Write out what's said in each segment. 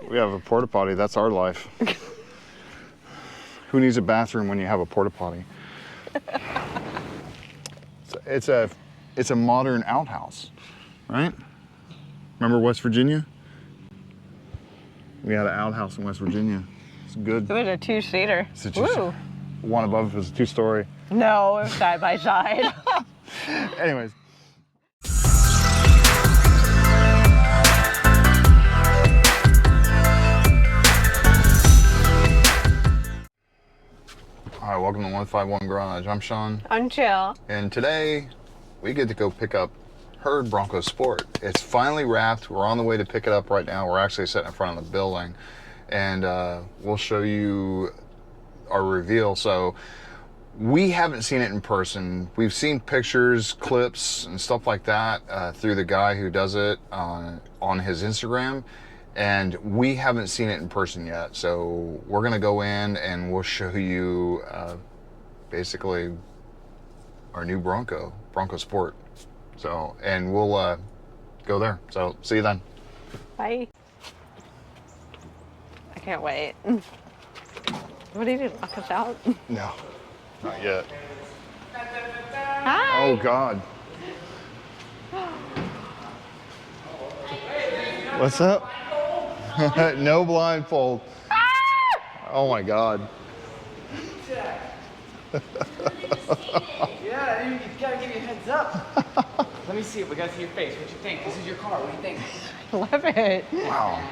We have a porta potty. That's our life. Who needs a bathroom when you have a porta potty? It's a modern outhouse, right? Remember West Virginia? We had an outhouse in West Virginia. It's good. It was a two-seater. It's a two-seater. One above was a two-story. No, it was side by side. Anyways. All right, welcome to 151 Garage. I'm Sean. I'm Jill. And today we get to go pick up her Bronco Sport. It's finally wrapped. We're on the way to pick it up right now. We're actually sitting in front of the building, and we'll show you our reveal. So we haven't seen it in person. We've seen pictures, clips, and stuff like that through the guy who does it on his Instagram. And we haven't seen it in person yet, so we're gonna go in and we'll show you basically our new Bronco Sport. So, and we'll go there. So, see you then. Bye. I can't wait. What did you knock us out? No, not yet. Hi. Oh God. What's up? No blindfold. Ah! Oh my God. Yeah, you gotta give you a heads up. Let me see it. We gotta see your face. What you think? This is your car. What do you think? I love it. Wow.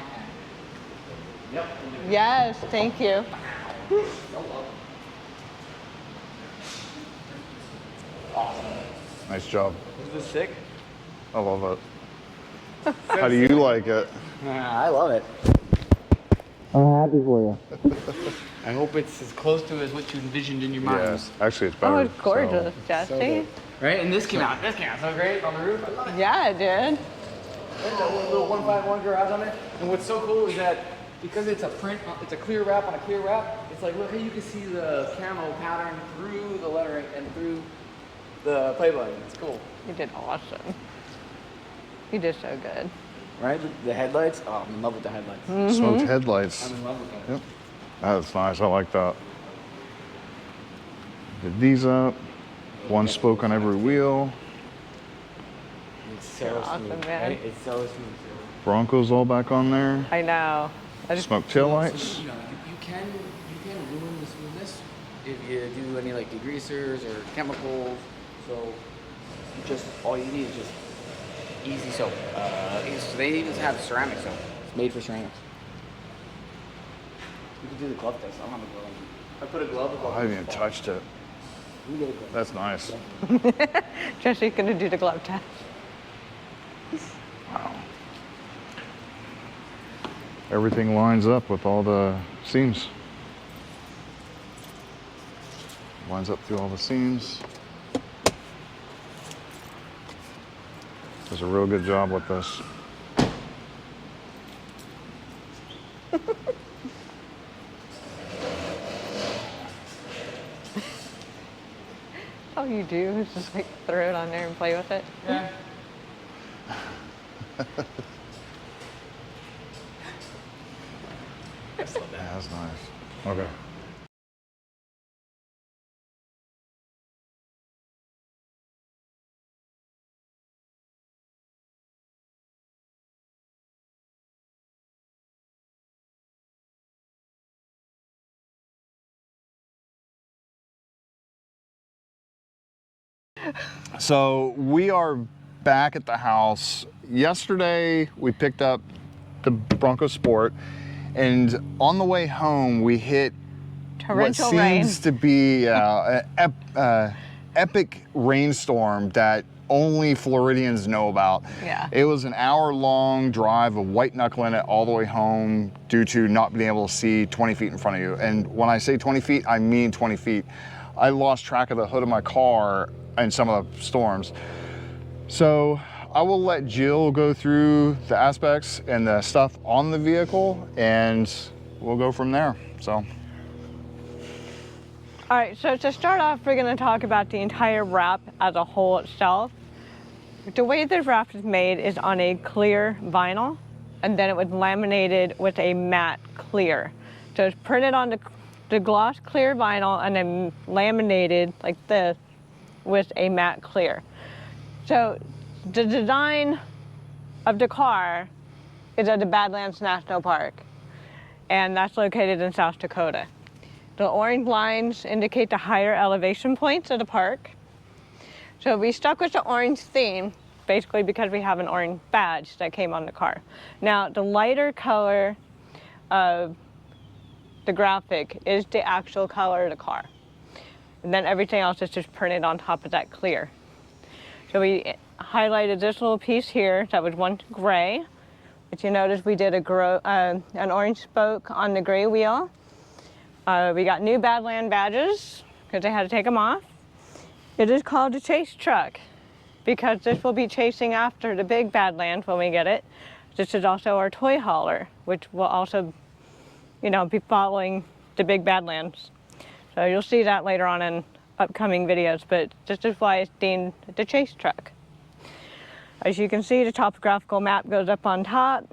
Yep. Yes, thank you. Awesome. Nice job. Is this sick? I love it. How do you like it? I love it. I'm happy for you. I hope it's as close to as what you envisioned in your mind. Yes, actually it's better. Oh, it's gorgeous, Jessie. Right? And this came out so great on the roof. I love it. Yeah, it did. There's a little 151 garage on it. And what's so cool is that because it's a print, it's a clear wrap on a clear wrap, it's like, look how you can see the camo pattern through the lettering and through the play button. It's cool. You did awesome. You did so good. Right? The headlights? Oh, I'm in love with the headlights. Mm-hmm. Smoked headlights. I'm in love with that. Yep. That's nice. I like that. Get these up. One spoke on every wheel. It's so Awesome, smooth, man. right? It's so smooth. Broncos all back on there. I know. I just, Smoke tail lights. You know, you can ruin the smoothness if you do any like degreasers or chemicals. So just all you need is just easy soap. So they even have ceramic soap. It's made for ceramics. You can do the glove test. I don't have a glove. I put a glove. I haven't even touched it. You get a glove. That's nice. Jessie's gonna do the glove test. Wow. Everything lines up with all the seams. Lines up through all the seams. Does a real good job with this. All you do is just like throw it on there and play with it. Yeah. That's nice. Okay. So we are back at the house. Yesterday we picked up the Bronco Sport, and on the way home we hit Torrential what rain. seems to be an epic rainstorm that only Floridians know about. Yeah. It was an hour-long drive of white knuckling it all the way home due to not being able to see 20 feet in front of you. And when I say 20 feet, I mean 20 feet. I lost track of the hood of my car in some of the storms. So I will let Jill go through the aspects and the stuff on the vehicle, and we'll go from there. So. All right, so to start off, we're gonna talk about the entire wrap as a whole itself. The way the wrap is made is on a clear vinyl, and then it was laminated with a matte clear. So it's printed on the gloss clear vinyl and then laminated like this with a matte clear. So the design of the car is at the Badlands National Park, and that's located in South Dakota. The orange lines indicate the higher elevation points of the park. So we stuck with the orange theme, basically because we have an orange badge that came on the car. Now, the lighter color of the graphic is the actual color of the car. And then everything else is just printed on top of that clear. So we highlighted this little piece here that was once gray. But you notice we did an orange spoke on the gray wheel. We got new Badland badges because they had to take them off. It is called a chase truck because this will be chasing after the big Badland when we get it. This is also our toy hauler, which will also, you know, be following the big Badlands. So you'll see that later on in upcoming videos, but this is why it's deemed the chase truck. As you can see, the topographical map goes up on top.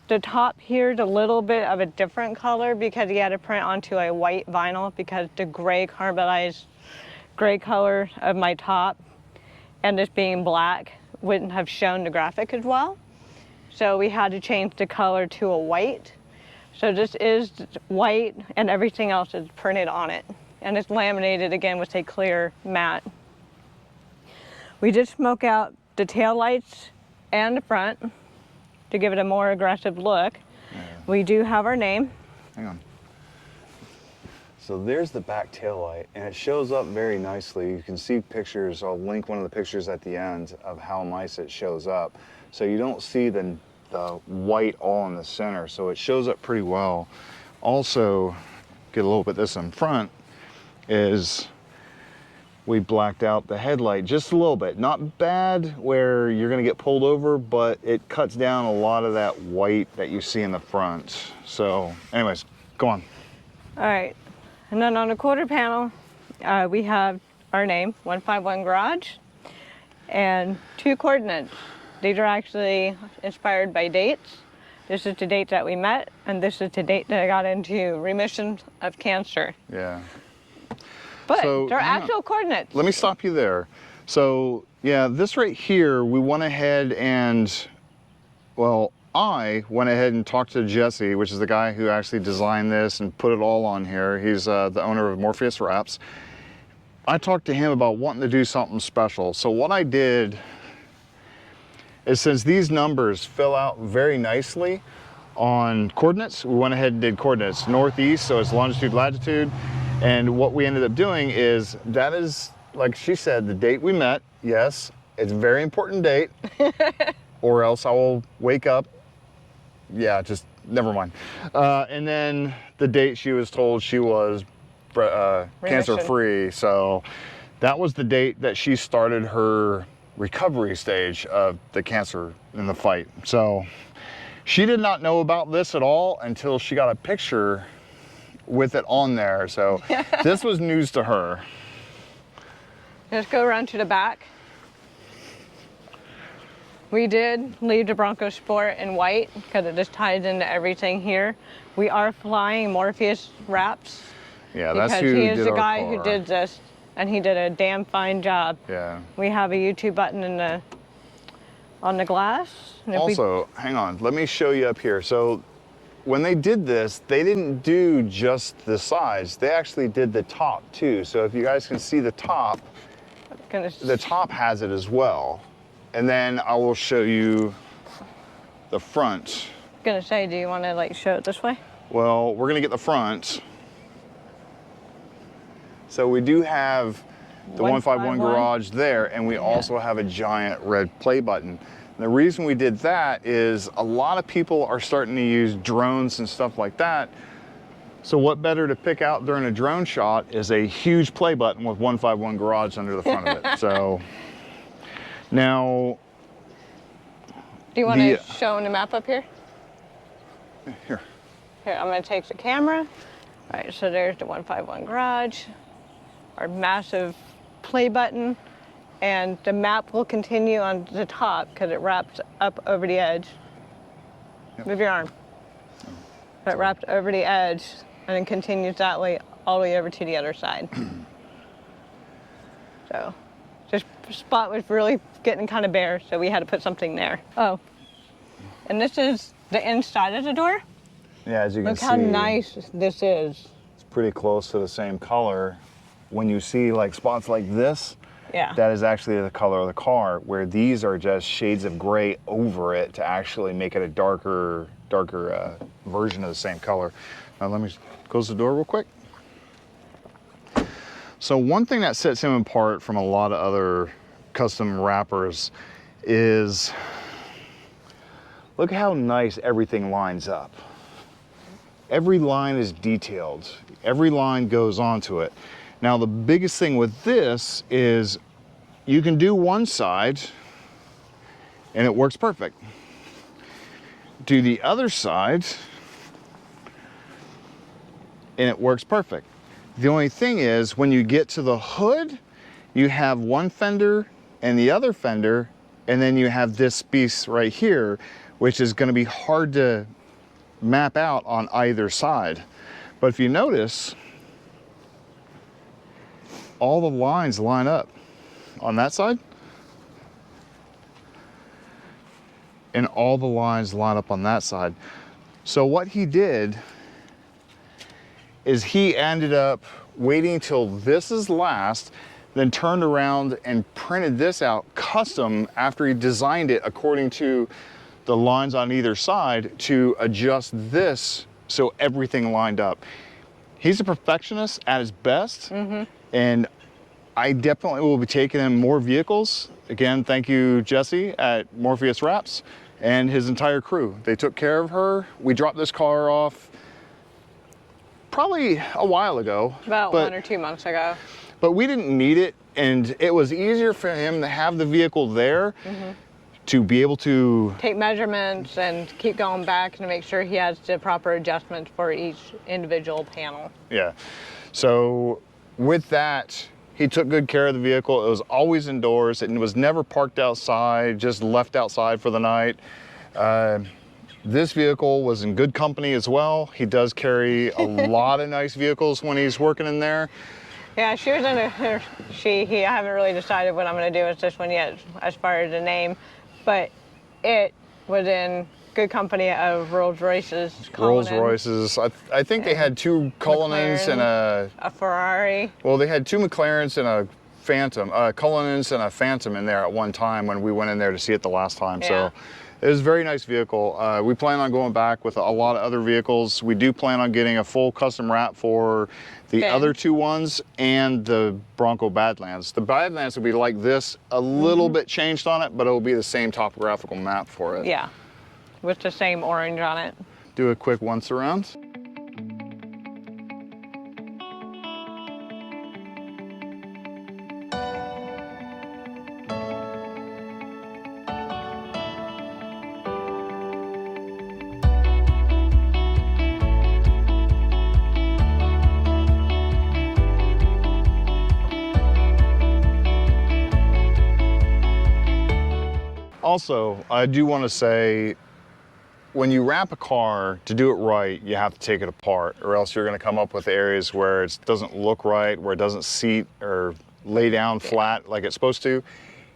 The top here is a little bit of a different color because he had to print onto a white vinyl because the gray carbonized gray color of my top and this being black wouldn't have shown the graphic as well. So we had to change the color to a white. So this is white and everything else is printed on it. And it's laminated again with a clear matte. We did smoke out the tail lights and the front to give it a more aggressive look. Yeah. We do have our name. Hang on. So there's the back tail light, and it shows up very nicely. You can see pictures. I'll link one of the pictures at the end of how nice it shows up. So you don't see the white all in the center, so it shows up pretty well. Also, get a little bit of this in front, is we blacked out the headlight just a little bit. Not bad where you're gonna get pulled over, but it cuts down a lot of that white that you see in the front. So anyways, go on. All right, and then on the quarter panel, we have our name, 151 Garage, and 2 coordinates. These are actually inspired by dates. This is the date that we met, and this is the date that I got into remission of cancer. Yeah. But so, they're actual coordinates. Let me stop you there. So yeah, this right here, we went ahead and, well, I went ahead and talked to Jessie, which is the guy who actually designed this and put it all on here. He's the owner of Morpheus Wraps. I talked to him about wanting to do something special. So what I did is, since these numbers fill out very nicely on coordinates, we went ahead and did coordinates northeast, so it's longitude, latitude. And what we ended up doing is, that is, like she said, the date we met. Yes, it's a very important date, or else I will wake up. Yeah, just never mind. And then the date she was told she was cancer-free. So that was the date that she started her recovery stage of the cancer in the fight. So she did not know about this at all until she got a picture with it on there. So this was news to her. Let's go around to the back. We did leave the Bronco Sport in white because it just ties into everything here. We are flying Morpheus Wraps. Yeah, that's who he is did the our guy car. who did this, and he did a damn fine job. Yeah. We have a YouTube button in on the glass. And Also, hang on, let me show you up here. So when they did this, they didn't do just the sides. They actually did the top too. So if you guys can see the top has it as well. And then I will show you the front. Gonna say, do you want to like show it this way? Well, we're gonna get the front. So we do have the 151 garage there, and we also have a giant red play button. And the reason we did that is a lot of people are starting to use drones and stuff like that. So what better to pick out during a drone shot is a huge play button with 151 garage under the front of it. So now, do you want to show on the map up here? Here. Here, I'm going to take the camera. All right, so there's the 151 garage, our massive play button, and the map will continue on the top because it wraps up over the edge. Move your arm. But wrapped over the edge and then continues that way all the way over to the other side. So this spot was really getting kind of bare, so we had to put something there. Oh, and this is the inside of the door. Yeah, as you can Look see. how nice this is. It's pretty close to the same color. When you see like spots like this, Yeah. that is actually the color of the car, where these are just shades of gray over it to actually make it a darker version of the same color. Now let me close the door real quick. So one thing that sets him apart from a lot of other custom wrappers is look how nice everything lines up. Every line is detailed. Every line goes onto it. Now the biggest thing with this is you can do one side and it works perfect. Do the other side and it works perfect. The only thing is when you get to the hood, you have one fender and the other fender, and then you have this piece right here, which is going to be hard to map out on either side. But if you notice, all the lines line up on that side, and all the lines line up on that side. So what he did is he ended up waiting till this is last, then turned around and printed this out custom after he designed it according to the lines on either side to adjust this so everything lined up. He's a perfectionist at his best, and I definitely will be taking him more vehicles. Again, thank you, Jessie at Morpheus Wraps and his entire crew. They took care of her. We dropped this car off probably a while ago. About 1 or 2 months ago. But we didn't need it, and it was easier for him to have the vehicle there to be able to Take measurements and keep going back to make sure he has the proper adjustments for each individual panel. Yeah. So with that, he took good care of the vehicle. It was always indoors. It was never parked outside, just left outside for the night. This vehicle was in good company as well. He does carry a lot of nice vehicles when he's working in there. Yeah, she was in a, he, I haven't really decided what I'm going to do with this one yet as far as the name, but it was in good company of Rolls Royces. Rolls Royces. I think they had two Cullinans and a Ferrari. Well, they had two McLarens and a Phantom, Cullinans and a Phantom in there at one time when we went in there to see it the last time. Yeah. So it was a very nice vehicle. We plan on going back with a lot of other vehicles. We do plan on getting a full custom wrap for the other two ones and the Bronco Badlands. The Badlands will be like this, a little bit changed on it, but it will be the same topographical map for it. Yeah, with the same orange on it. Do a quick once around. Also, I do want to say, when you wrap a car, to do it right, you have to take it apart, or else you're going to come up with areas where it doesn't look right, where it doesn't seat or lay down flat like it's supposed to.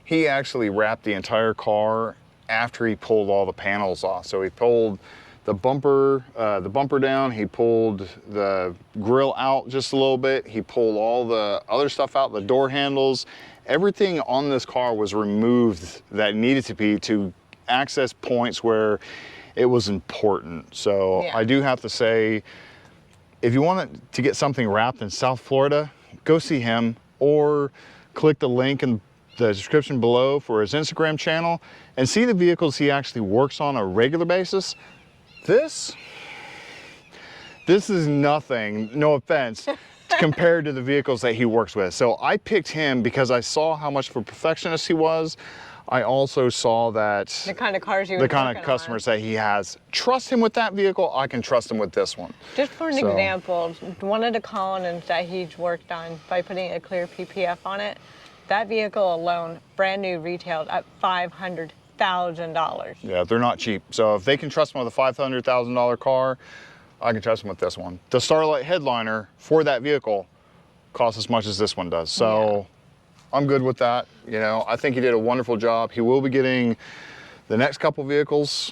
He actually wrapped the entire car after he pulled all the panels off. So he pulled the bumper down, he pulled the grill out just a little bit, he pulled all the other stuff out, the door handles. Everything on this car was removed that needed to be to access points where it was important. So Yeah. I do have to say, if you want to get something wrapped in South Florida, go see him, or click the link in the description below for his Instagram channel and see the vehicles he actually works on a regular basis. This is nothing, no offense, compared to the vehicles that he works with. So I picked him because I saw how much of a perfectionist he was. I also saw that The kind of cars you the kind of customers that he has. Trust him with that vehicle, I can trust him with this one. Just for an So- example, one of the Cullinans that he's worked on by putting a clear PPF on it, that vehicle alone, brand new, retailed at $500,000. $500,000. Yeah, they're not cheap. So if they can trust me with a $500,000 car, I can trust them with this one. The Starlight headliner for that vehicle costs as much as this one does. So I'm good with that. You know, I think he did a wonderful job. He will be getting the next couple vehicles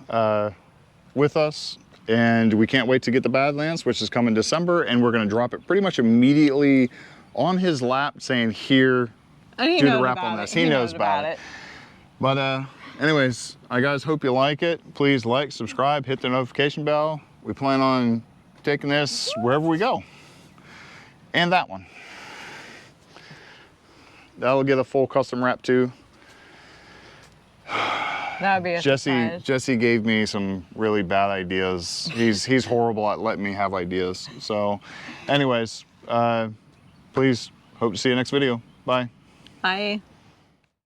with us. And we can't wait to get the Badlands, which is coming December. And we're going to drop it pretty much immediately on his lap saying, here, And do the wrap on this. He knows about it. But anyways, I guys hope you like it. Please like, subscribe, hit the notification bell. We plan on taking this wherever we go. And that one. That'll get a full custom wrap too. That would be a surprise. Jesse gave me some really bad ideas. He's horrible at letting me have ideas. So anyways, please hope to see you next video. Bye. Bye.